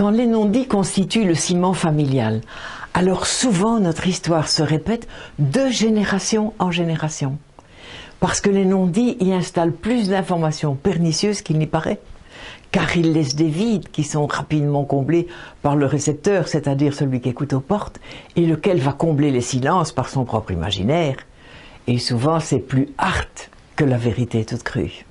Quand les non-dits constituent le ciment familial, alors souvent notre histoire se répète de génération en génération. Parce que les non-dits y installent plus d'informations pernicieuses qu'il n'y paraît. Car ils laissent des vides qui sont rapidement comblés par le récepteur, c'est-à-dire celui qui écoute aux portes, et lequel va combler les silences par son propre imaginaire. Et souvent c'est plus art que la vérité toute crue.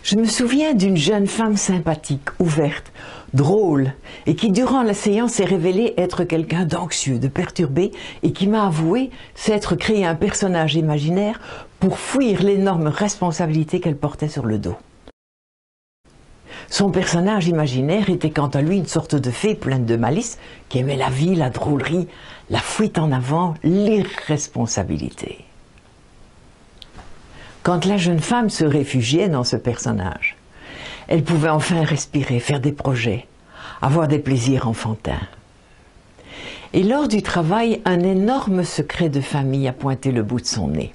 Je me souviens d'une jeune femme sympathique, ouverte, drôle, et qui durant la séance s'est révélée être quelqu'un d'anxieux, de perturbé, et qui m'a avoué s'être créé un personnage imaginaire pour fuir l'énorme responsabilité qu'elle portait sur le dos. Son personnage imaginaire était quant à lui une sorte de fée pleine de malice, qui aimait la vie, la drôlerie, la fuite en avant, l'irresponsabilité. Quand la jeune femme se réfugiait dans ce personnage, elle pouvait enfin respirer, faire des projets, avoir des plaisirs enfantins. Et lors du travail, un énorme secret de famille a pointé le bout de son nez.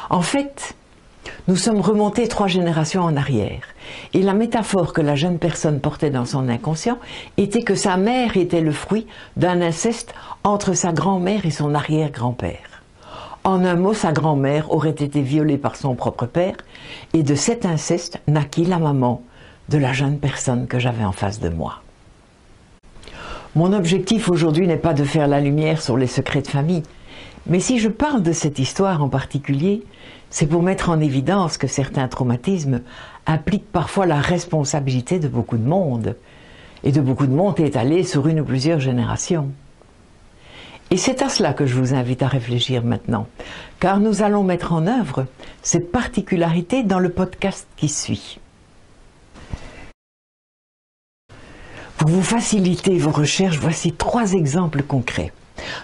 En fait, nous sommes remontés 3 générations en arrière, et la métaphore que la jeune personne portait dans son inconscient était que sa mère était le fruit d'un inceste entre sa grand-mère et son arrière-grand-père. En un mot, sa grand-mère aurait été violée par son propre père, et de cet inceste naquit la maman de la jeune personne que j'avais en face de moi. Mon objectif aujourd'hui n'est pas de faire la lumière sur les secrets de famille, mais si je parle de cette histoire en particulier, c'est pour mettre en évidence que certains traumatismes impliquent parfois la responsabilité de beaucoup de monde, et de beaucoup de monde étalé sur une ou plusieurs générations. Et c'est à cela que je vous invite à réfléchir maintenant, car nous allons mettre en œuvre cette particularité dans le podcast qui suit. Pour vous faciliter vos recherches, voici 3 exemples concrets.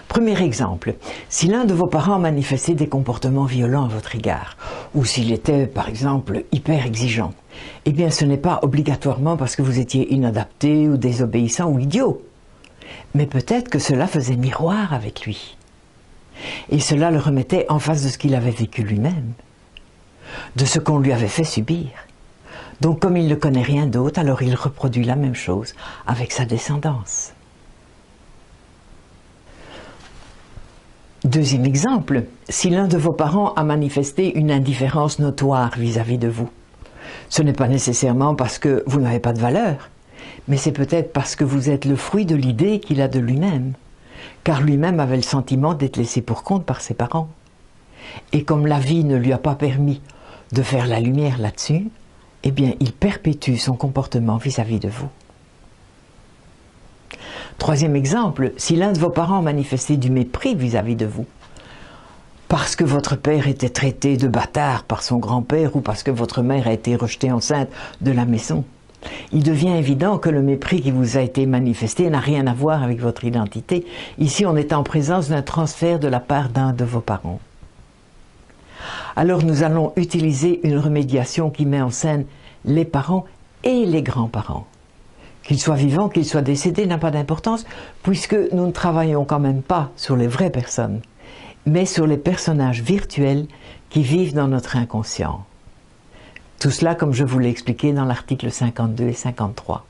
Premier exemple, si l'un de vos parents manifestait des comportements violents à votre égard, ou s'il était par exemple hyper exigeant, eh bien ce n'est pas obligatoirement parce que vous étiez inadapté ou désobéissant ou idiot. Mais peut-être que cela faisait miroir avec lui. Et cela le remettait en face de ce qu'il avait vécu lui-même, de ce qu'on lui avait fait subir. Donc comme il ne connaît rien d'autre, alors il reproduit la même chose avec sa descendance. Deuxième exemple, si l'un de vos parents a manifesté une indifférence notoire vis-à-vis de vous, ce n'est pas nécessairement parce que vous n'avez pas de valeur, mais c'est peut-être parce que vous êtes le fruit de l'idée qu'il a de lui-même, car lui-même avait le sentiment d'être laissé pour compte par ses parents. Et comme la vie ne lui a pas permis de faire la lumière là-dessus, eh bien il perpétue son comportement vis-à-vis de vous. Troisième exemple, si l'un de vos parents manifestait du mépris vis-à-vis de vous, parce que votre père était traité de bâtard par son grand-père ou parce que votre mère a été rejetée enceinte de la maison, il devient évident que le mépris qui vous a été manifesté n'a rien à voir avec votre identité. Ici, on est en présence d'un transfert de la part d'un de vos parents. Alors nous allons utiliser une remédiation qui met en scène les parents et les grands-parents. Qu'ils soient vivants, qu'ils soient décédés, n'a pas d'importance, puisque nous ne travaillons quand même pas sur les vraies personnes, mais sur les personnages virtuels qui vivent dans notre inconscient. Tout cela, comme je vous l'ai expliqué dans l'article 52 et 53.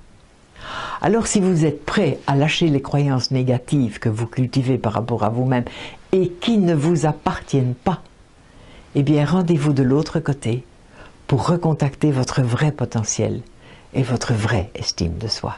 Alors si vous êtes prêt à lâcher les croyances négatives que vous cultivez par rapport à vous-même et qui ne vous appartiennent pas, eh bien rendez-vous de l'autre côté pour recontacter votre vrai potentiel et votre vraie estime de soi.